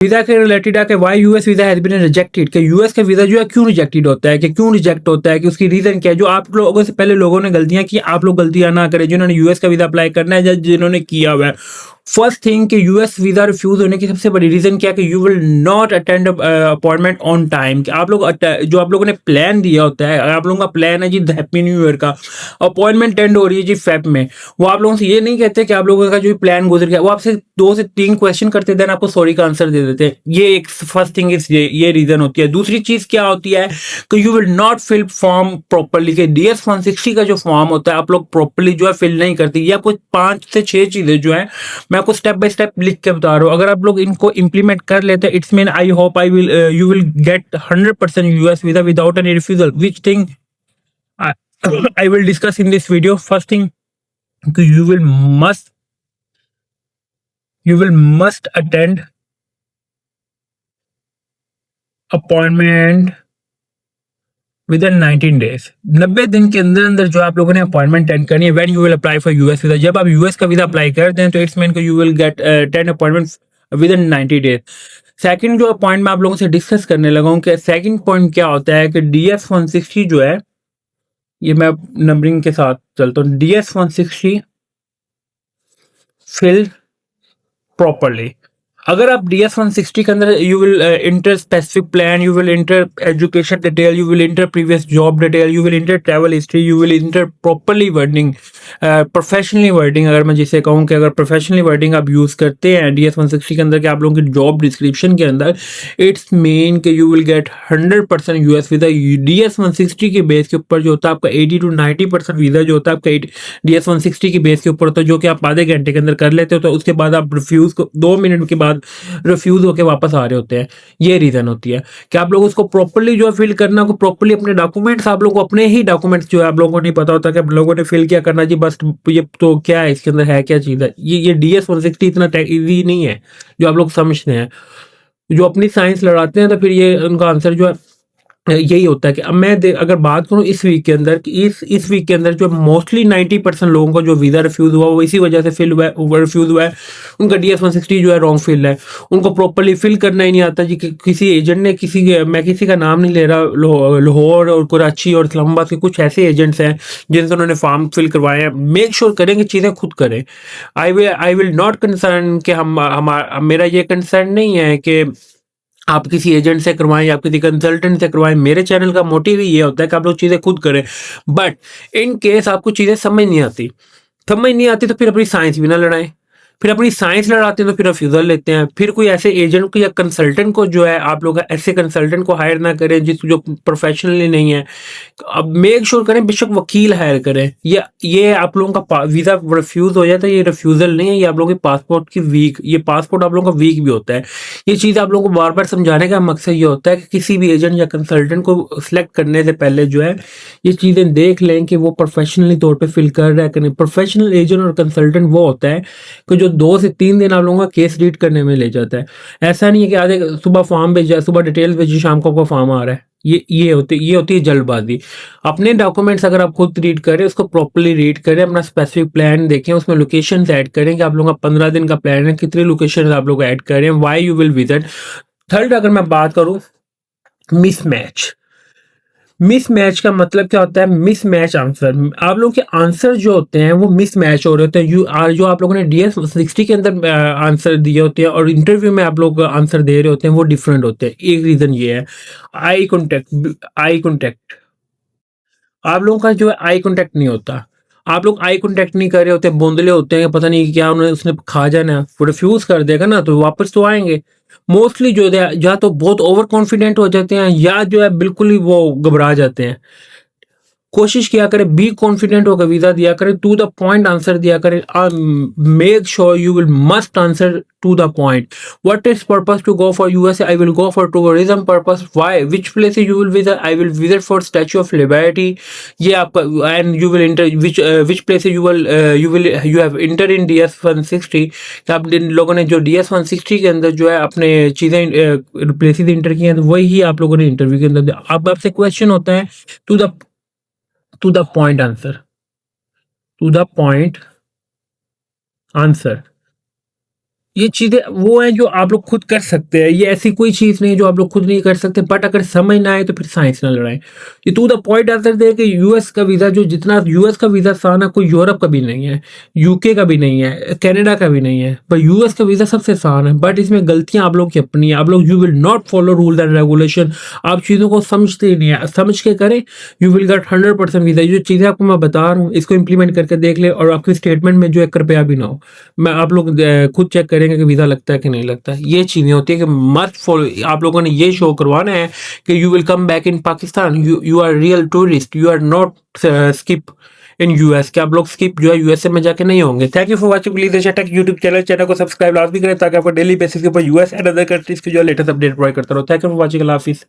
Visa के related है कि why US visa has been rejected, कि यूएस का वीजा जो है क्यों रिजेक्टेड होता है, कि क्यों रिजेक्ट होता है, कि उसकी रीजन क्या है। जो आप लोगों से पहले लोगों ने गलतियां की, आप लोग गलतियां ना करें जिन्होंने यूएस का वीजा अप्लाई करना है या जिन्होंने किया हुआ है। फर्स्ट थिंग कि यूएस वीजा रिफ्यूज होने की सबसे बड़ी रीजन क्या है कि you will not attend appointment on time. कि आप लोग जो आप लोगों ने प्लान दिया होता है, आप लोगों का प्लान है जी हैप्पी न्यू ईयर का, अपॉइंटमेंट टेंड हो रही है जी फेब में, वो आप लोगों से ये नहीं कहते कि आप लोगों का जो प्लान गुजर गया, वो आपसे 2 से 3 क्वेश्चन करते देन आपको सॉरी का आंसर दे देते हैं। ये एक फर्स्ट थिंग इस ये रीजन होती है। दूसरी चीज क्या होती है कि you will not fill form properly, के DS 160 का जो फॉर्म होता है आप लोग प्रॉपर्ली जो है फिल नहीं करती। ये आपको 5 से 6 चीजें जो है मैं आपको स्टेप बाय स्टेप लिख के बता रहा हूँ, अगर आप लोग इनको इंप्लीमेंट कर लेते हैं, it's mean I hope you will get 100% US visa without any refusal, which thing I will discuss in this video. First thing, you will must attend appointment within 19 days। 90 दिन के अंदर अंदर जो आप लोगों ने अपॉइंटमेंट अटेंड करनी है। When you will apply for US visa, जब आप यूएस का वीजा अप्लाई करते हैं तो it's mean you will get 10 appointment with in 90 days. Second जो पॉइंट मैं आप लोगों से डिस्कस करने लगा हूँ कि सेकंड पॉइंट क्या होता है कि DS 160 जो है, ये मैं नंबरिंग के साथ चलता हूँ। DS 160 fill properly. अगर आप DS 160 के अंदर you will enter specific plan, you will enter education detail, you will enter previous job detail, you will enter travel history, you will enter properly wording, professionally wording. अगर मैं जिसे कहूँ कि अगर प्रोफेशनली वर्डिंग आप use करते हैं DS 160 के अंदर कि आप लोगों की जॉब डिस्क्रिप्शन के अंदर, इट्स मीन कि you will get 100% US visa. DS 160 के बेस के ऊपर जो होता है आपका 80 to 90% वीजा जो होता है आपका DS 160 की बेस के ऊपर होता है, जो कि आप आधे घंटे के अंदर कर लेते हो, तो उसके बाद आप रिफ्यूज को 2 मिनट के बाद रिफ्यूज होके वापस आ रहे होते हैं। ये रीजन होती है कि आप लोग उसको प्रॉपर्ली जो है फिल करना को, प्रॉपर्ली अपने डॉक्यूमेंट्स, आप लोगों को अपने ही डॉक्यूमेंट्स जो है आप लोगों को नहीं पता होता कि आप लोगों ने फिल क्या करना जी, बस ये तो क्या है इसके अंदर है क्या चीज है। ये DS 160 इतना इजी नहीं है जो आप लोग समझते हैं। जो अपनी साइंस लड़ाते हैं तो फिर ये उनका आंसर जो है यही होता है। कि अब मैं अगर बात करूं इस वीक के अंदर, कि इस वीक के अंदर जो मोस्टली 90% लोगों को जो वीजा रिफ्यूज हुआ वो इसी वजह से फिल हुआ है, रिफ्यूज हुआ है। उनका DS 160 जो है रॉन्ग फिल है, उनको प्रॉपर्ली फिल करना ही नहीं आता जी। किसी एजेंट ने मैं किसी का नाम नहीं ले रहा, लाहौर और कराची और इस्लामाबाद के कुछ ऐसे एजेंट्स हैं जिनसे उन्होंने फॉर्म फिल करवाए हैं। मेक श्योर करें कि चीज़ें खुद करें। आई विल नॉट कंसर्न कि मेरा ये कंसर्न नहीं है कि आप किसी एजेंट से करवाएं या आप किसी कंसल्टेंट से करवाएं। मेरे चैनल का मोटिव ही ये होता है कि आप लोग चीज़ें खुद करें। बट इन केस आपको चीज़ें समझ नहीं आती तो फिर अपनी साइंस भी ना लड़ाएं। फिर अपनी साइंस लड़ाते हैं तो फिर रिफ्यूजल लेते हैं। फिर कोई ऐसे एजेंट को या कंसल्टेंट को जो है आप लोग ऐसे कंसल्टेंट को हायर ना करें जो प्रोफेशनली नहीं है। अब मेक श्योर करें बेशक वकील हायर करें। ये आप लोगों का वीजा रिफ्यूज हो जाए तो ये रिफ्यूजल नहीं है, ये आप लोगों के पासपोर्ट की वीक, ये पासपोर्ट आप लोगों का वीक भी होता है। ये चीज़ आप लोगों को बार बार समझाने का मकसद ये होता है कि किसी भी एजेंट या कंसल्टेंट को सिलेक्ट करने से पहले जो है ये चीज़ें देख लें कि वो प्रोफेशनली तौर पे फिल कर रहा है कि नहीं। प्रोफेशनल एजेंट और कंसल्टेंट वो होता है कि जो 2 से 3 दिन आप लोगों का केस रीड करने में ले जाता है। ऐसा नहीं है कि आधे सुबह फॉर्म भेजा, सुबह डिटेल्स भेजी, शाम को आपका फॉर्म आ रहा है। ये होती है जल्दबाजी। अपने डॉक्यूमेंट्स अगर आप खुद रीड करें, उसको प्रॉपर्ली रीड करें, अपना स्पेसिफिक प्लान देखें, उसमें लोकेशंस ऐड करें कि आप लोगों का 15 दिन का प्लान है, कितने लोकेशन आप लोग ऐड करें, why you will visit. Third अगर मैं बात करूं मिसमैच का मतलब क्या होता है? Mismatch answer. आप लोगों के आंसर जो होते हैं वो मिसमैच हो रहे होते हैं। जो आप लोगों ने DS 60 के अंदर आंसर दिए होते हैं और इंटरव्यू में आप लोग आंसर दे रहे होते हैं वो डिफरेंट होते हैं। एक रीजन ये है आई कॉन्टेक्ट। आप लोगों का जो है आई कांटेक्ट नहीं होता। आप लोग आई कांटेक्ट नहीं कर रहे होते, बोंदले होते हैं, पता नहीं क्या उन्होंने उसने खा जाना, वो रिफ्यूज कर देगा ना तो वापस तो आएंगे। मोस्टली जो है या तो बहुत ओवर कॉन्फिडेंट हो जाते हैं या जो है बिल्कुल ही वो घबरा जाते हैं। कोशिश किया करें, बी कॉन्फिडेंट होकर वीजा दिया करें, टू द पॉइंट आंसर दिया करें। Make sure you will must answer to the point. What is purpose to go for USA? I will go for tourism purpose. Why? Which place you will visit? I will visit for statue of liberty. ये आपका and you will enter which place you have enter in DS 160। आप लोगों ने जो DS 160 के अंदर जो है अपने चीजें प्लेसेस इंटर किए हैं तो वही आप लोगों ने इंटरव्यू के अंदर। अब आपसे क्वेश्चन होता है to the point answer ये चीज़ें वो हैं जो आप लोग खुद कर सकते हैं। ये ऐसी कोई चीज़ नहीं है जो आप लोग खुद नहीं कर सकते, बट अगर समझ ना आए तो फिर साइंस ना लड़ाएँ। ये टू द पॉइंट आ सकते हैं कि यूएस का वीज़ा जो जितना यूएस का वीज़ा आसान है, कोई यूरोप का भी नहीं है, यूके का भी नहीं है, कनाडा का भी नहीं है, पर यूएस का वीज़ा सबसे आसान है। बट इसमें गलतियाँ आप लोगों की अपनी हैं। आप लोग you will not follow rules and regulation. आप चीज़ों को समझते ही नहीं हैं। समझ के करें, यू विल गेट 100% वीज़ा। ये जो चीज़ें आपको मैं बता रहा हूँ, इसको इम्प्लीमेंट करके देख लें और आपकी स्टेटमेंट में जो 1 रुपया भी ना हो। मैं आप लोग खुद चेक करेंगे कि वीज़ा लगता है कि नहीं लगता है। ये चीज़ें होती है कि मस्ट फॉलो। आप लोगों ने ये शो करवाना है कि you will come back in Pakistan, you are real tourist, you are not skip in US. कि आप लोग स्किप जो है यूएसए में जाके नहीं होंगे। Thank you for watching. Please Asia take YouTube channel को सब्सक्राइब लाजमी करें ताकि आपको डेली बेसिस के ऊपर यूएस एंड अदर कंट्रीज की जो लेटेस्ट अपडेट प्रोवाइड करता रहो। Thank you for watching. अल्लाह हाफिज़।